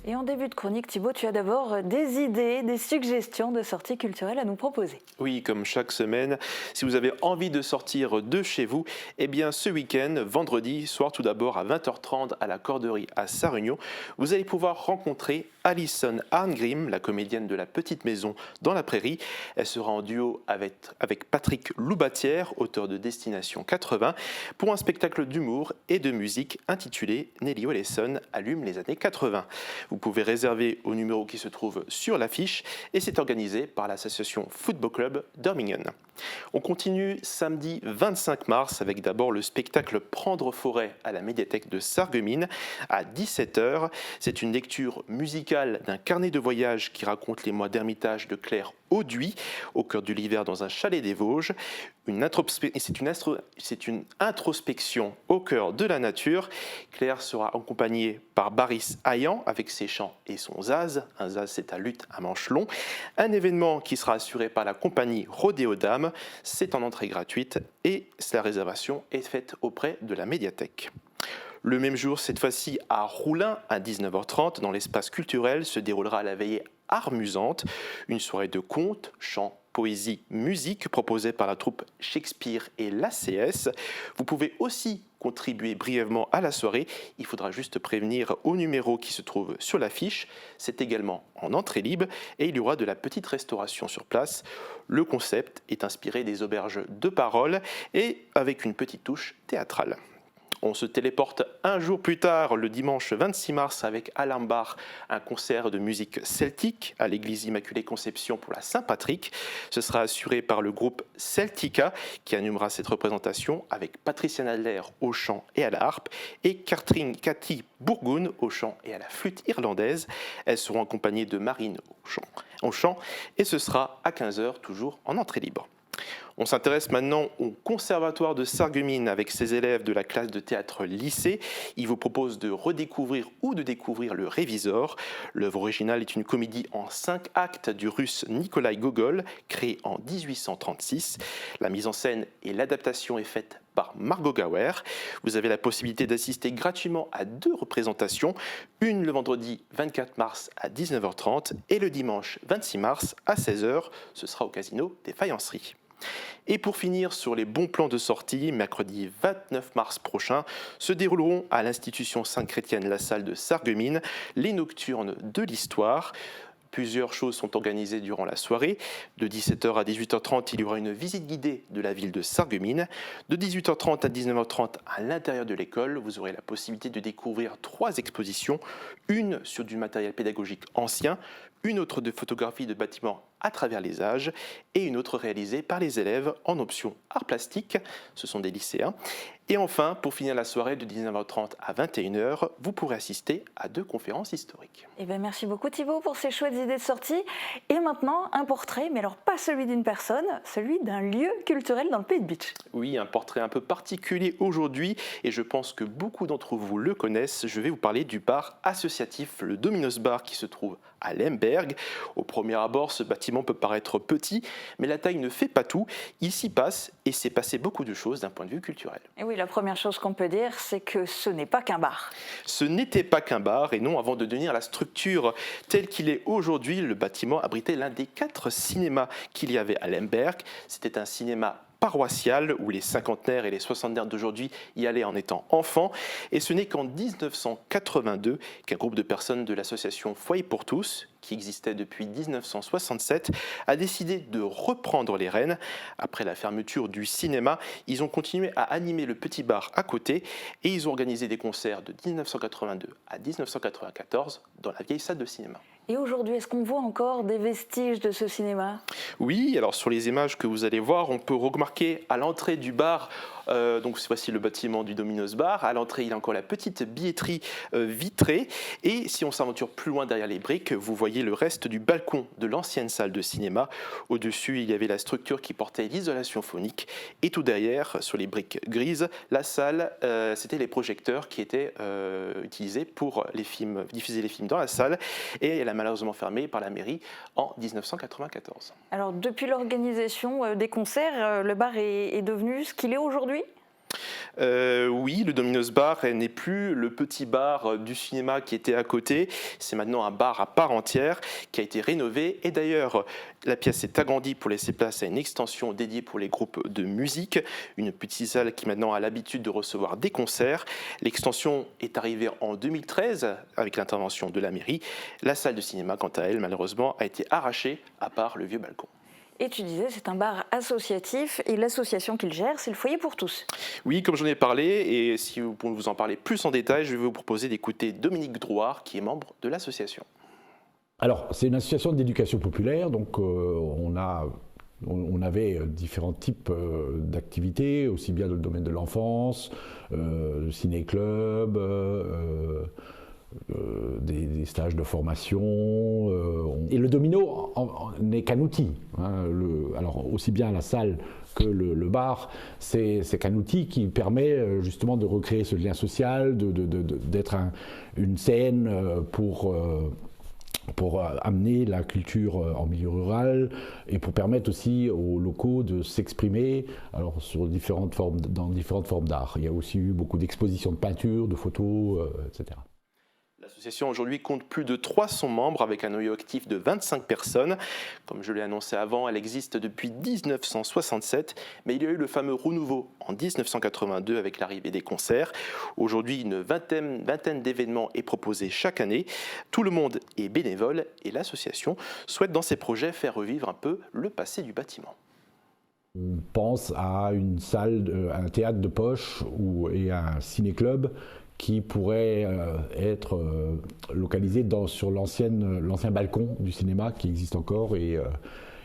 Et en début de chronique, Thibaut, tu as d'abord des idées, des suggestions de sorties culturelles à nous proposer. Oui, comme chaque semaine, si vous avez envie de sortir de chez vous, eh bien ce week-end, vendredi soir tout d'abord à 20h30 à la Corderie à Sarre-Union, vous allez pouvoir rencontrer Alison Arngrim, la comédienne de La Petite Maison dans la Prairie. Elle sera en duo avec Patrick Loubatière, auteur de Destination 80, pour un spectacle d'humour et de musique intitulé Nelly Oleson allume les années 80. Vous pouvez réserver au numéro qui se trouve sur l'affiche et c'est organisé par l'association Football Club d'Irmingen. On continue samedi 25 mars avec d'abord le spectacle Prendre forêt à la médiathèque de Sarreguemines à 17h. C'est une lecture musicale d'un carnet de voyage qui raconte les mois d'ermitage de Claire Auduit au cœur de l'hiver dans un chalet des Vosges. C'est une introspection au cœur de la nature. Claire sera accompagnée par Baris Ayan avec ses chants et son zaz. Un zaz, c'est un luth à manches longs. Un événement qui sera assuré par la compagnie Rodéo Dames. C'est en entrée gratuite et la réservation est faite auprès de la médiathèque. Le même jour, cette fois-ci à Roulin, à 19h30, dans l'espace culturel, se déroulera la veillée Armusante, une soirée de contes, chants, poésie, musique proposée par la troupe Shakespeare et l'ACS. Vous pouvez aussi contribuer brièvement à la soirée. Il faudra juste prévenir au numéro qui se trouve sur l'affiche. C'est également en entrée libre et il y aura de la petite restauration sur place. Le concept est inspiré des auberges de parole et avec une petite touche théâtrale. On se téléporte un jour plus tard, le dimanche 26 mars, avec Alain Bach, un concert de musique celtique à l'église Immaculée Conception pour la Saint-Patrick. Ce sera assuré par le groupe Celtica, qui animera cette représentation avec Patricia Nadler au chant et à la harpe, et Cathy Bourgoun au chant et à la flûte irlandaise. Elles seront accompagnées de Marine au chant, et ce sera à 15h, toujours en entrée libre. On s'intéresse maintenant au Conservatoire de Sarreguemines avec ses élèves de la classe de théâtre lycée. Il vous propose de redécouvrir ou de découvrir Le Révisor. L'œuvre originale est une comédie en 5 actes du russe Nikolai Gogol, créée en 1836. La mise en scène et l'adaptation est faite par Margot Gauer. Vous avez la possibilité d'assister gratuitement à 2 représentations, une le vendredi 24 mars à 19h30 et le dimanche 26 mars à 16h. Ce sera au Casino des Faïenceries. Et pour finir sur les bons plans de sortie, mercredi 29 mars prochain se dérouleront à l'institution Sainte-Chrétienne La Salle de Sarreguemines les Nocturnes de l'Histoire. Plusieurs choses sont organisées durant la soirée. De 17h à 18h30, il y aura une visite guidée de la ville de Sarreguemines. De 18h30 à 19h30, à l'intérieur de l'école, vous aurez la possibilité de découvrir 3 expositions. Une sur du matériel pédagogique ancien, une autre de photographie de bâtiments à travers les âges et une autre réalisée par les élèves en option art plastique, ce sont des lycéens. Et enfin, pour finir la soirée de 19h30 à 21h, vous pourrez assister à 2 conférences historiques. Eh bien, merci beaucoup Thibaut pour ces chouettes idées de sortie. Et maintenant, un portrait, mais alors pas celui d'une personne, celui d'un lieu culturel dans le Pays de Bitche. Oui, un portrait un peu particulier aujourd'hui et je pense que beaucoup d'entre vous le connaissent. Je vais vous parler du bar associatif, le Dominos Bar qui se trouve à Lemberg. Au premier abord, ce bâtiment peut paraître petit, mais la taille ne fait pas tout. Il s'y passe et s'est passé beaucoup de choses d'un point de vue culturel. Et oui, la première chose qu'on peut dire, c'est que ce n'est pas qu'un bar. Ce n'était pas qu'un bar et non, avant de devenir la structure telle qu'il est aujourd'hui, le bâtiment abritait l'un des 4 cinémas qu'il y avait à Lemberg. C'était un cinéma paroissial où les cinquantenaires et les soixantenaires d'aujourd'hui y allaient en étant enfants. Et ce n'est qu'en 1982 qu'un groupe de personnes de l'association Foyer pour tous, qui existait depuis 1967, a décidé de reprendre les rênes. Après la fermeture du cinéma, ils ont continué à animer le petit bar à côté et ils ont organisé des concerts de 1982 à 1994 dans la vieille salle de cinéma. Et aujourd'hui, est-ce qu'on voit encore des vestiges de ce cinéma ? Oui, alors sur les images que vous allez voir, on peut remarquer à l'entrée du bar, donc voici le bâtiment du Domino's Bar, à l'entrée il y a encore la petite billetterie vitrée, et si on s'aventure plus loin derrière les briques, vous voyez le reste du balcon de l'ancienne salle de cinéma. Au-dessus, il y avait la structure qui portait l'isolation phonique, et tout derrière, sur les briques grises, la salle, c'était les projecteurs qui étaient utilisés pour diffuser les films dans la salle, et elle a malheureusement fermé par la mairie en 1994. Alors, depuis l'organisation des concerts, le bar est devenu ce qu'il est aujourd'hui ? Oui, le Domino's Bar n'est plus le petit bar du cinéma qui était à côté. C'est maintenant un bar à part entière qui a été rénové. Et d'ailleurs, la pièce s'est agrandie pour laisser place à une extension dédiée pour les groupes de musique. Une petite salle qui maintenant a l'habitude de recevoir des concerts. L'extension est arrivée en 2013 avec l'intervention de la mairie. La salle de cinéma, quant à elle, malheureusement, a été arrachée, à part le vieux balcon. Et tu disais, c'est un bar associatif et l'association qu'il gère, c'est le Foyer pour tous. Oui, comme j'en ai parlé, et si vous pouvez vous en parler plus en détail, je vais vous proposer d'écouter Dominique Drouard, qui est membre de l'association. Alors, c'est une association d'éducation populaire, donc on avait différents types d'activités, aussi bien dans le domaine de l'enfance, le ciné-club, des stages de formation. Et le domino n'est qu'un outil. Hein, alors aussi bien la salle que le bar, c'est qu'un outil qui permet justement de recréer ce lien social, d'être une scène pour amener la culture en milieu rural et pour permettre aussi aux locaux de s'exprimer alors dans différentes formes d'art. Il y a aussi eu beaucoup d'expositions de peinture, de photos, etc. L'association aujourd'hui compte plus de 300 membres avec un noyau actif de 25 personnes. Comme je l'ai annoncé avant, elle existe depuis 1967, mais il y a eu le fameux renouveau en 1982 avec l'arrivée des concerts. Aujourd'hui, une vingtaine d'événements est proposée chaque année. Tout le monde est bénévole et l'association souhaite dans ses projets faire revivre un peu le passé du bâtiment. On pense à une salle, à un théâtre de poche et à un ciné-club qui pourrait être localisé sur l'ancien balcon du cinéma qui existe encore et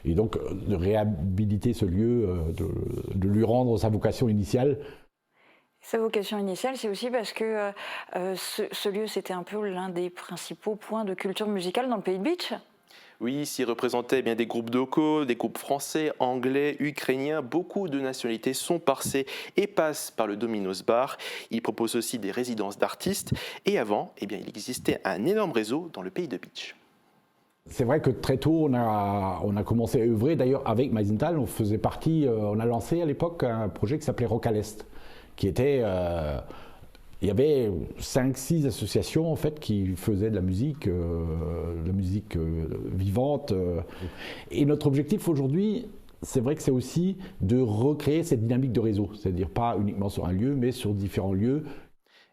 donc de réhabiliter ce lieu, de lui rendre sa vocation initiale. Sa vocation initiale, c'est aussi parce que ce lieu, c'était un peu l'un des principaux points de culture musicale dans le Pays de Bitche. Oui, s'y représentaient bien des groupes locaux, des groupes français, anglais, ukrainiens. Beaucoup de nationalités sont passées et passent par le Domino's Bar. Il propose aussi des résidences d'artistes. Et avant, il existait un énorme réseau dans le Pays de Bitche. C'est vrai que très tôt, on a commencé à œuvrer. D'ailleurs, avec Meisenthal, on a lancé à l'époque un projet qui s'appelait Rock à l'Est, qui était... il y avait 5-6 associations en fait qui faisaient de la musique vivante. Et notre objectif aujourd'hui, c'est vrai que c'est aussi de recréer cette dynamique de réseau, c'est-à-dire pas uniquement sur un lieu, mais sur différents lieux.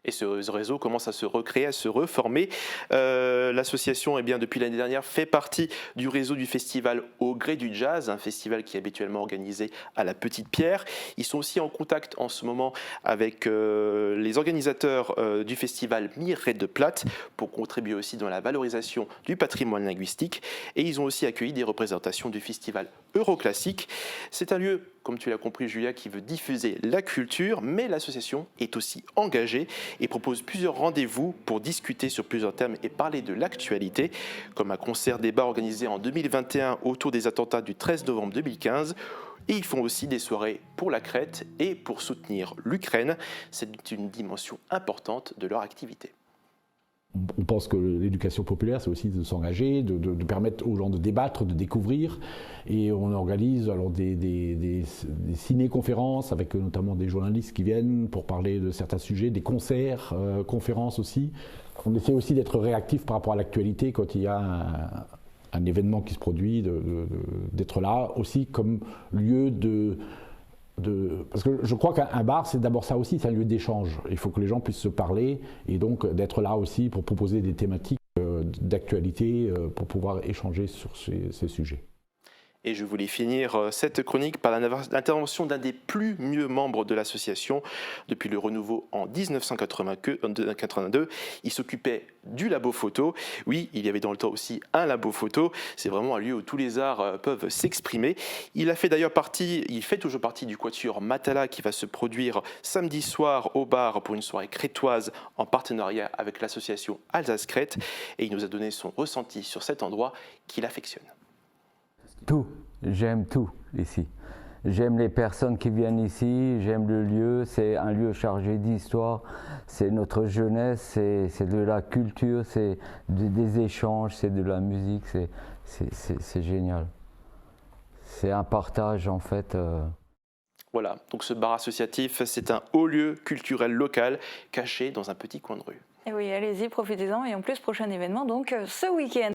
Et ce réseau commence à se recréer, à se reformer. L'association, depuis l'année dernière, fait partie du réseau du festival Au Gré du Jazz, un festival qui est habituellement organisé à la Petite Pierre. Ils sont aussi en contact en ce moment avec les organisateurs du festival Mireille de Plate pour contribuer aussi dans la valorisation du patrimoine linguistique. Et ils ont aussi accueilli des représentations du festival Euroclassique. C'est un lieu, comme tu l'as compris Julia, qui veut diffuser la culture, mais l'association est aussi engagée et propose plusieurs rendez-vous pour discuter sur plusieurs thèmes et parler de l'actualité, comme un concert-débat organisé en 2021 autour des attentats du 13 novembre 2015. Et ils font aussi des soirées pour la Crète et pour soutenir l'Ukraine. C'est une dimension importante de leur activité. On pense que l'éducation populaire, c'est aussi de s'engager, de permettre aux gens de débattre, de découvrir. Et on organise alors des ciné-conférences avec notamment des journalistes qui viennent pour parler de certains sujets, des concerts, conférences aussi. On essaie aussi d'être réactif par rapport à l'actualité quand il y a un événement qui se produit, d'être là aussi comme lieu parce que je crois qu'un bar, c'est d'abord ça aussi, c'est un lieu d'échange. Il faut que les gens puissent se parler et donc d'être là aussi pour proposer des thématiques d'actualité pour pouvoir échanger sur ces sujets. Et je voulais finir cette chronique par l'intervention d'un des plus vieux membres de l'association. Depuis le renouveau en 1982, il s'occupait du labo photo. Oui, il y avait dans le temps aussi un labo photo. C'est vraiment un lieu où tous les arts peuvent s'exprimer. Il fait toujours partie du quatuor Matala qui va se produire samedi soir au bar pour une soirée crétoise en partenariat avec l'association Alsace-Crète. Et il nous a donné son ressenti sur cet endroit qu'il affectionne. Tout, j'aime tout ici. J'aime les personnes qui viennent ici, j'aime le lieu, c'est un lieu chargé d'histoire, c'est notre jeunesse, c'est de la culture, c'est des échanges, c'est de la musique, c'est génial. C'est un partage en fait. Voilà, donc ce bar associatif, c'est un haut lieu culturel local caché dans un petit coin de rue. Et oui, allez-y, profitez-en. Et en plus, prochain événement, donc ce week-end.